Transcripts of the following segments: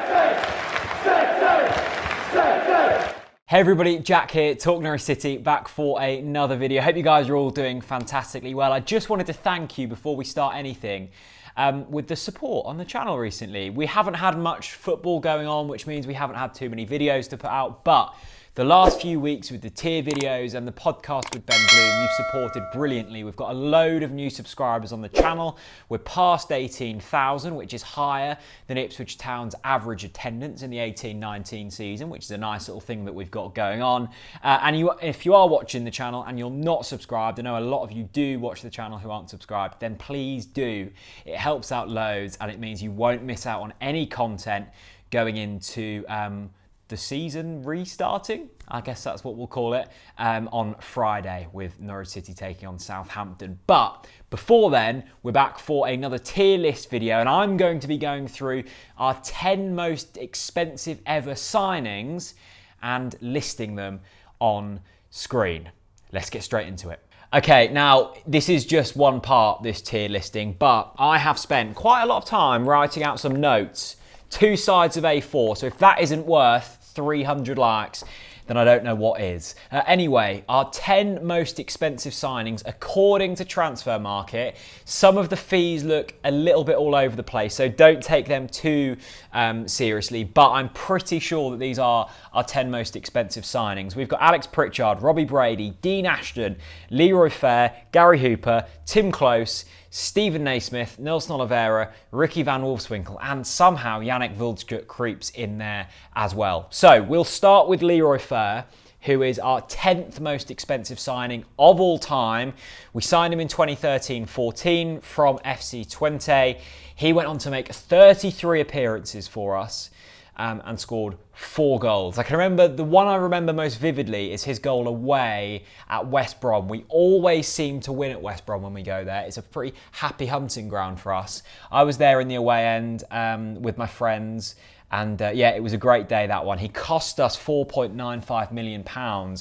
Hey everybody, Jack here, TalkNorwichCity, back for another video. Hope you guys are all doing fantastically well. I just wanted to thank you before we start anything with the support on the channel recently. We haven't had much football going on, which means we haven't had too many videos to put out, but the last few weeks with the tier videos and the podcast with Ben Bloom, you've supported brilliantly. We've got a load of new subscribers on the channel. We're past 18,000, which is higher than Ipswich Town's average attendance in the 18-19 season, which is a nice little thing that we've got going on. If you are watching the channel and you're not subscribed, I know a lot of you do watch the channel who aren't subscribed, then please do. It helps out loads and it means you won't miss out on any content going into the season restarting, I guess that's what we'll call it, on Friday with Norwich City taking on Southampton. But before then, we're back for another tier list video, and I'm going to be going through our 10 most expensive ever signings and listing them on screen. Let's get straight into it. Okay, now this is just one part, this tier listing, but I have spent quite a lot of time writing out some notes, 2 sides of A4, so if that isn't worth 300 likes, then I don't know what is. Anyway, our 10 most expensive signings according to Transfer Market. Some of the fees look a little bit all over the place, so don't take them too seriously, but I'm pretty sure that these are our 10 most expensive signings. We've got Alex Pritchard, Robbie Brady, Dean Ashton, Leroy Fer, Gary Hooper, Tim Close, Stephen Naismith, Nelson Oliveira, Ricky van Wolfswinkel, and somehow Yannick creeps in there as well. So we'll start with Leroy Fer, who is our 10th most expensive signing of all time. We signed him in 2013-14 from FC Twente. He went on to make 33 appearances for us and scored 4 goals. I can remember, the one I remember most vividly is his goal away at West Brom. We always seem to win at West Brom when we go there. It's a pretty happy hunting ground for us. I was there in the away end with my friends, and yeah, it was a great day, that one. He cost us £4.95 million.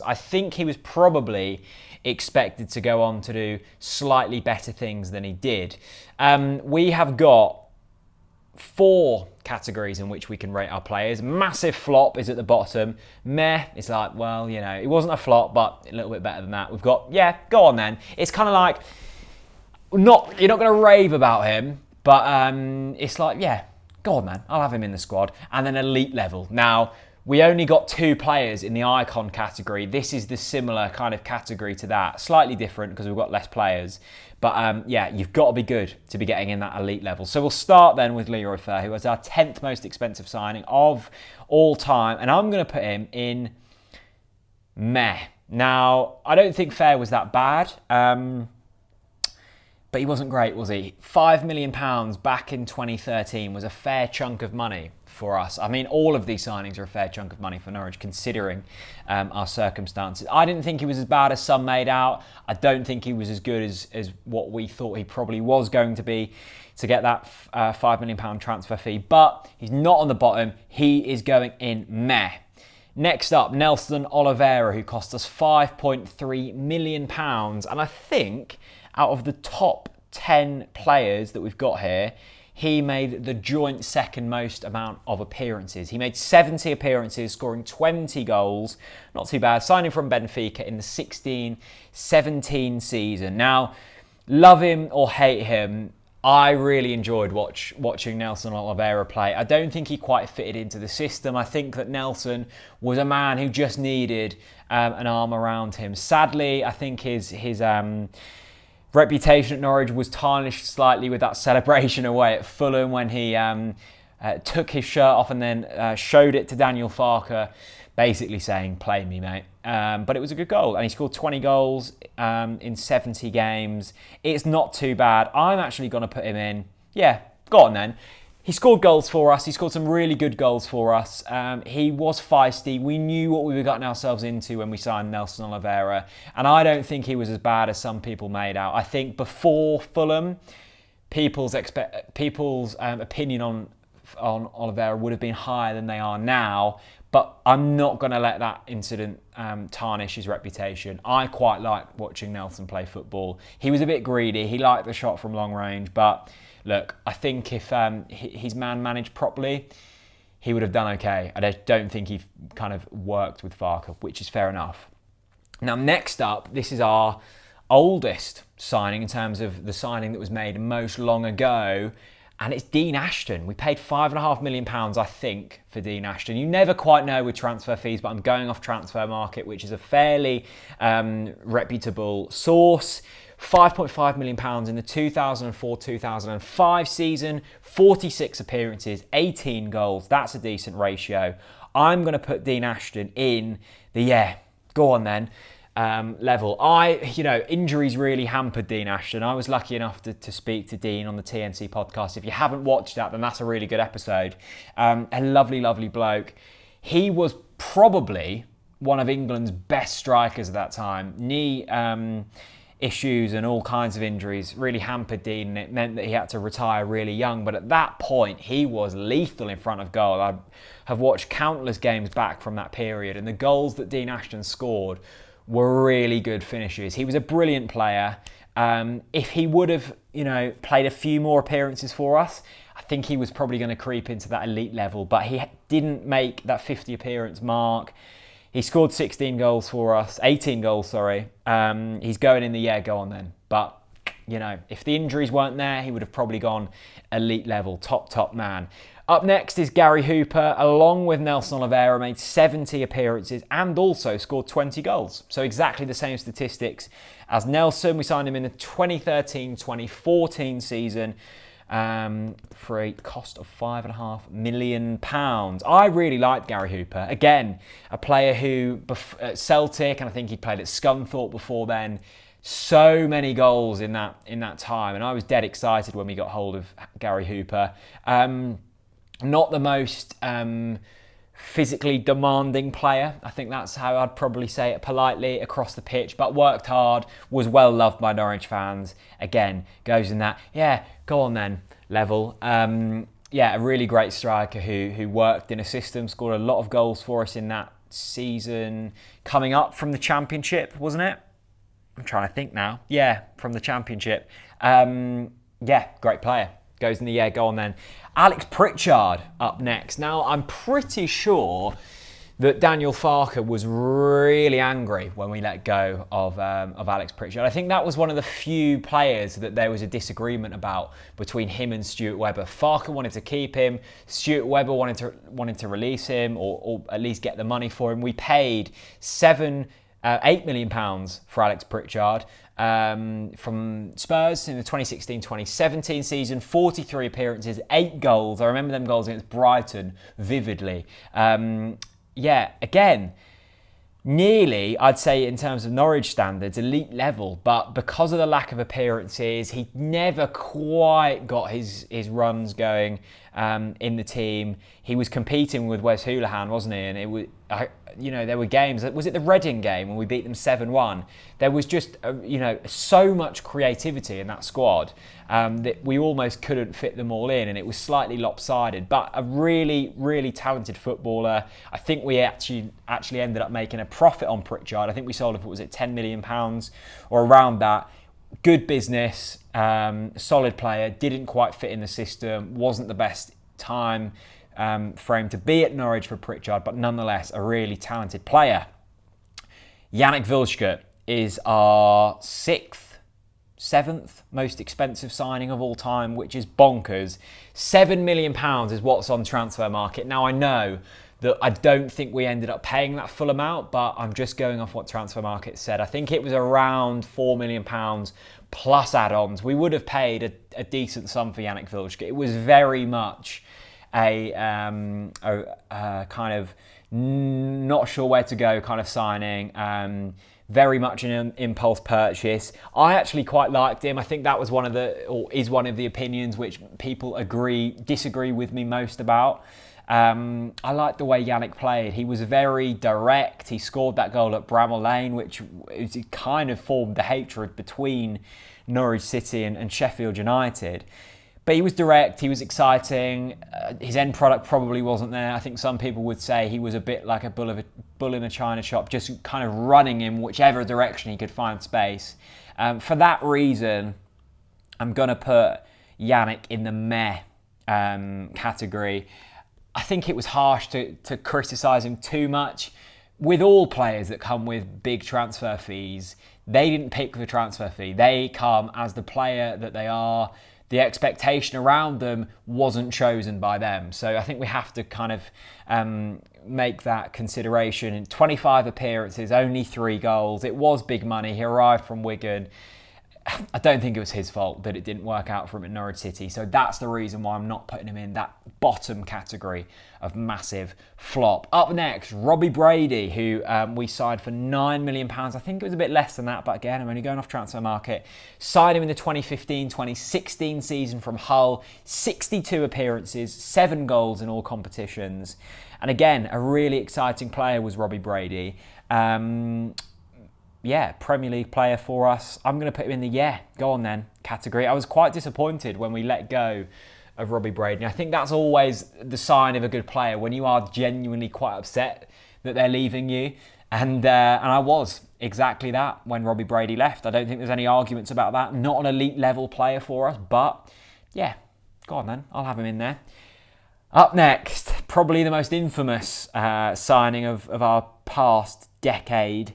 I think he was probably expected to go on to do slightly better things than he did. We have got 4 categories in which we can rate our players. Massive flop is at the bottom. Meh, it's like, well, you know, it wasn't a flop, but a little bit better than that. We've got, yeah, go on then. It's kind of like, you're not going to rave about him, but it's like, yeah, go on then. I'll have him in the squad. And then elite level. Now, we only got 2 players in the icon category. This is the similar kind of category to that. Slightly different because we've got less players. But yeah, you've got to be good to be getting in that elite level. So we'll start then with Leroy Fer, who was our 10th most expensive signing of all time. And I'm going to put him in meh. Now, I don't think Fer was that bad. But he wasn't great, was he? £5 million back in 2013 was a fair chunk of money for us. I mean, all of these signings are a fair chunk of money for Norwich, considering our circumstances. I didn't think he was as bad as some made out. I don't think he was as good as what we thought he probably was going to be to get that £5 million transfer fee. But he's not on the bottom. He is going in meh. Next up, Nelson Oliveira, who cost us £5.3 million. And I think out of the top 10 players that we've got here, he made the joint second most amount of appearances. He made 70 appearances, scoring 20 goals. Not too bad. Signing from Benfica in the 16-17 season. Now, love him or hate him, I really enjoyed watching Nelson Oliveira play. I don't think he quite fitted into the system. I think that Nelson was a man who just needed an arm around him. Sadly, I think his reputation at Norwich was tarnished slightly with that celebration away at Fulham when he took his shirt off and then showed it to Daniel Farkas, basically saying, play me, mate. But it was a good goal, and he scored 20 goals in 70 games. It's not too bad. I'm actually going to put him in. Yeah, go on then. He scored goals for us. He scored some really good goals for us. He was feisty. We knew what we were getting ourselves into when we signed Nelson Oliveira. And I don't think he was as bad as some people made out. I think before Fulham, people's opinion on Oliveira would have been higher than they are now. But I'm not going to let that incident tarnish his reputation. I quite like watching Nelson play football. He was a bit greedy. He liked the shot from long range, but look, I think if he's man-managed properly, he would have done okay. I don't think he kind of worked with Farkas, which is fair enough. Now, next up, this is our oldest signing in terms of the signing that was made most long ago, and it's Dean Ashton. We paid £5.5 million, I think, for Dean Ashton. You never quite know with transfer fees, but I'm going off Transfer Market, which is a fairly reputable source. £5.5 million in the 2004-2005 season, 46 appearances, 18 goals. That's a decent ratio. I'm going to put Dean Ashton in the, go on then, level. Injuries really hampered Dean Ashton. I was lucky enough to speak to Dean on the TNC podcast. If you haven't watched that, then that's a really good episode. A lovely, lovely bloke. He was probably one of England's best strikers at that time. Knee issues and all kinds of injuries really hampered Dean, and it meant that he had to retire really young. But at that point, he was lethal in front of goal. I have watched countless games back from that period, and the goals that Dean Ashton scored were really good finishes. He was a brilliant player. If he would have, played a few more appearances for us, I think he was probably going to creep into that elite level, but he didn't make that 50 appearance mark. He scored 18 goals for us. He's going in the go on then. But, if the injuries weren't there, he would have probably gone elite level, top man. Up next is Gary Hooper, along with Nelson Oliveira, made 70 appearances and also scored 20 goals. So exactly the same statistics as Nelson. We signed him in the 2013-2014 season for a cost of £5.5 million. I really liked Gary Hooper. Again, a player who at Celtic, and I think he played at Scunthorpe before then, so many goals in that time, and I was dead excited when we got hold of Gary Hooper. Not the most physically demanding player. I think that's how I'd probably say it politely across the pitch, but worked hard, was well loved by Norwich fans. Again, goes in that, go on then, level. A really great striker who worked in a system, scored a lot of goals for us in that season, coming up from the Championship, wasn't it? I'm trying to think now. Yeah, from the Championship. Great player. Goes in the go on then. Alex Pritchard up next. Now, I'm pretty sure that Daniel Farkas was really angry when we let go of Alex Pritchard. I think that was one of the few players that there was a disagreement about between him and Stuart Webber. Farkas wanted to keep him. Stuart Webber wanted to release him or at least get the money for him. We paid £8 million for Alex Pritchard from Spurs in the 2016-2017 season. 43 appearances, 8 goals. I remember them goals against Brighton vividly. Again, nearly, I'd say in terms of Norwich standards, elite level, but because of the lack of appearances, he never quite got his runs going in the team. He was competing with Wes Hoolahan, wasn't he? And it was, there were games. Was it the Reading game when we beat them 7-1? There was just, so much creativity in that squad that we almost couldn't fit them all in, and it was slightly lopsided. But a really, really talented footballer. I think we actually ended up making a profit on Pritchard. I think we sold him for, was it £10 million or around that. Good business, solid player, didn't quite fit in the system, wasn't the best time for him to be at Norwich for Pritchard, but nonetheless a really talented player. Yannick is our 7th most expensive signing of all time, which is bonkers. £7 million is what's on Transfer Market. Now, I know that I don't think we ended up paying that full amount, but I'm just going off what Transfer Market said. I think it was around £4 million plus add-ons. We would have paid a decent sum for Yannick Vilska. It was very much a kind of not sure where to go kind of signing. Very much an impulse purchase. I actually quite liked him. I think that was one of the opinions which people disagree with me most about. I liked the way Yannick played. He was very direct. He scored that goal at Bramall Lane, which kind of formed the hatred between Norwich City and Sheffield United. But he was direct, he was exciting. His end product probably wasn't there. I think some people would say he was a bit like a bull in a china shop, just kind of running in whichever direction he could find space. For that reason, I'm going to put Yannick in the meh category. I think it was harsh to criticise him too much. With all players that come with big transfer fees, they didn't pick the transfer fee. They come as the player that they are. The expectation around them wasn't chosen by them. So I think we have to kind of make that consideration. In 25 appearances, only 3 goals. It was big money. He arrived from Wigan. I don't think it was his fault that it didn't work out for him at Norwich City. So that's the reason why I'm not putting him in that bottom category of massive flop. Up next, Robbie Brady, who we signed for £9 million. I think it was a bit less than that, but again, I'm only going off transfer market. Signed him in the 2015-2016 season from Hull. 62 appearances, 7 goals in all competitions. And again, a really exciting player was Robbie Brady. Premier League player for us. I'm going to put him in the go on then category. I was quite disappointed when we let go of Robbie Brady. I think that's always the sign of a good player, when you are genuinely quite upset that they're leaving you. And I was exactly that when Robbie Brady left. I don't think there's any arguments about that. Not an elite level player for us, but yeah, go on then. I'll have him in there. Up next, probably the most infamous signing of our past decade,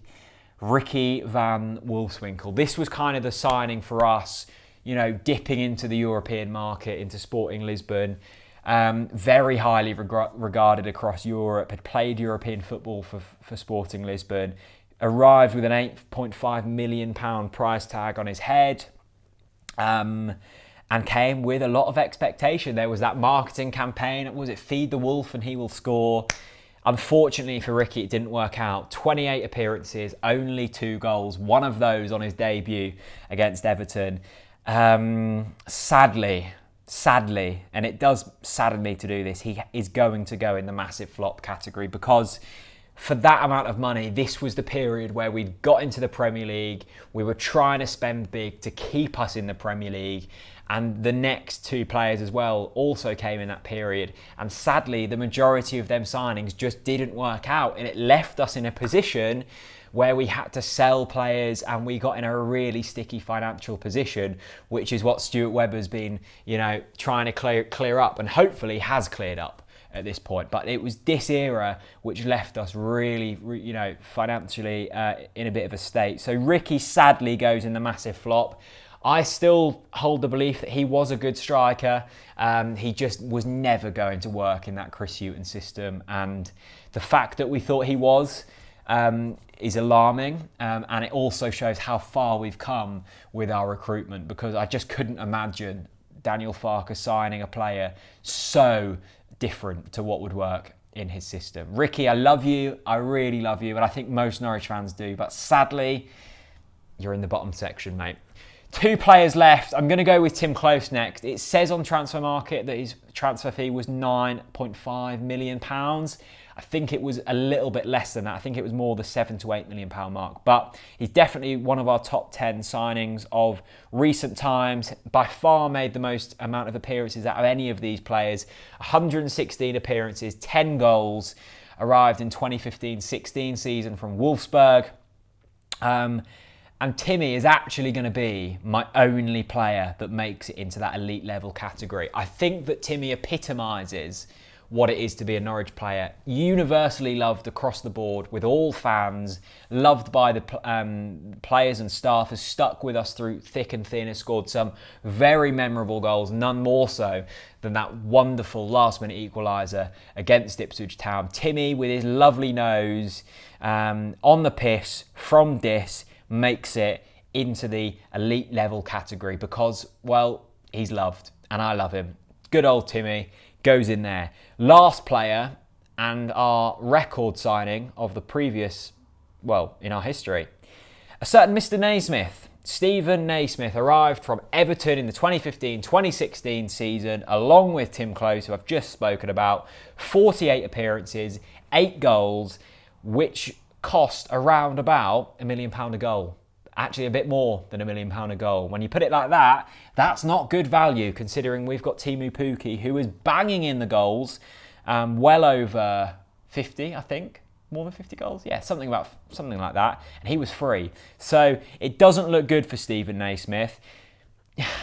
Ricky van Wolfswinkel. This was kind of the signing for us, dipping into the European market, into Sporting Lisbon. Very highly regarded across Europe, had played European football for Sporting Lisbon, arrived with an £8.5 million price tag on his head, and came with a lot of expectation. There was that marketing campaign, was it Feed the Wolf and he will score? Unfortunately for Ricky, it didn't work out. 28 appearances, only 2 goals. One of those on his debut against Everton. Sadly, and it does sadden me to do this, he is going to go in the massive flop category, because for that amount of money, this was the period where we got into the Premier League. We were trying to spend big to keep us in the Premier League. And the next 2 players as well also came in that period. And sadly, the majority of them signings just didn't work out. And it left us in a position where we had to sell players, and we got in a really sticky financial position, which is what Stuart Webber's been, trying to clear up, and hopefully has cleared up at this point. But it was this era which left us really, financially in a bit of a state. So Ricky sadly goes in the massive flop. I still hold the belief that he was a good striker. He just was never going to work in that Chris Hughton system. And the fact that we thought he was is alarming. And it also shows how far we've come with our recruitment, because I just couldn't imagine Daniel Farkas signing a player so different to what would work in his system. Ricky, I love you. I really love you. And I think most Norwich fans do. But sadly, you're in the bottom section, mate. 2 players left. I'm going to go with Tim Close next. It says on Transfer Market that his transfer fee was £9.5 million. I think it was a little bit less than that. I think it was more the £7 to £8 million mark. But he's definitely one of our top 10 signings of recent times. By far made the most amount of appearances out of any of these players. 116 appearances, 10 goals. Arrived in 2015-16 season from Wolfsburg. And Timmy is actually going to be my only player that makes it into that elite level category. I think that Timmy epitomises what it is to be a Norwich player. Universally loved across the board with all fans, loved by the players and staff, has stuck with us through thick and thin, has scored some very memorable goals, none more so than that wonderful last-minute equaliser against Ipswich Town. Timmy, with his lovely nose, on the piss, from dis, makes it into the elite level category because, well, he's loved and I love him. Good old Timmy goes in there. Last player and our record signing of the previous, in our history. A certain Mr. Naismith, Stephen Naismith, arrived from Everton in the 2015-2016 season along with Tim Close, who I've just spoken about. 48 appearances, 8 goals, which cost around about £1 million a goal. Actually, a bit more than £1 million a goal. When you put it like that, that's not good value, considering we've got Timu Pukki, who is banging in the goals, well over 50, I think. More than 50 goals? Yeah, something like that. And he was free. So it doesn't look good for Stephen Naismith.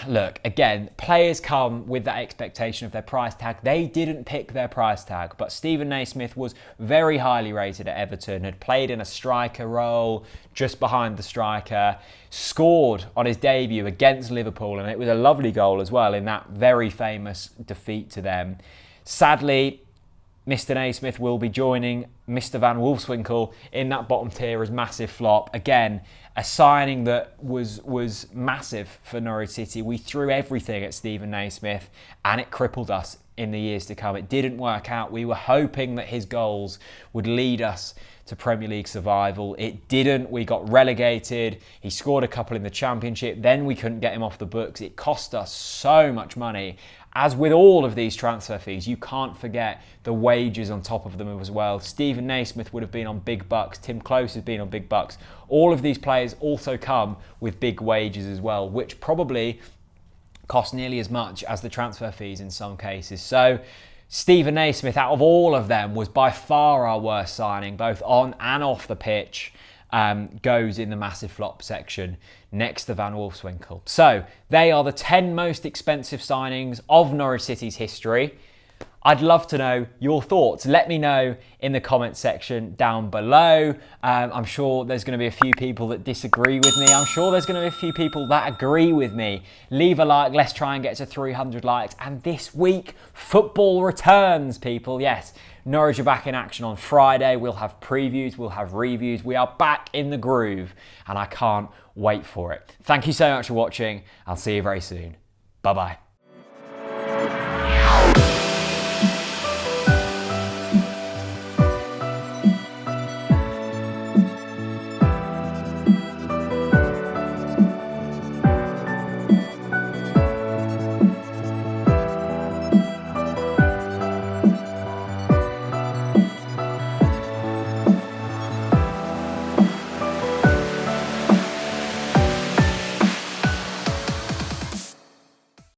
Look, again, players come with that expectation of their price tag. They didn't pick their price tag, but Steven Naismith was very highly rated at Everton, had played in a striker role just behind the striker, scored on his debut against Liverpool, and it was a lovely goal as well in that very famous defeat to them. Sadly, Mr. Naismith will be joining Mr. Van Wolfswinkel in that bottom tier as massive flop. Again, a signing that was massive for Norwich City. We threw everything at Steven Naismith and it crippled us in the years to come. It didn't work out. We were hoping that his goals would lead us to Premier League survival. It didn't. We got relegated. He scored a couple in the Championship. Then we couldn't get him off the books. It cost us so much money. As with all of these transfer fees, you can't forget the wages on top of them as well. Steven Naismith would have been on big bucks. Tim Close has been on big bucks. All of these players also come with big wages as well, which probably cost nearly as much as the transfer fees in some cases. So Steven Naismith, out of all of them, was by far our worst signing, both on and off the pitch. Goes in the massive flop section next to Van Wolfswinkel. So they are the 10 most expensive signings of Norwich City's history. I'd love to know your thoughts. Let me know in the comments section down below. I'm sure there's going to be a few people that disagree with me. I'm sure there's going to be a few people that agree with me. Leave a like. Let's try and get to 300 likes. And this week, football returns, people. Yes, Norwich are back in action on Friday. We'll have previews. We'll have reviews. We are back in the groove and I can't wait for it. Thank you so much for watching. I'll see you very soon. Bye-bye.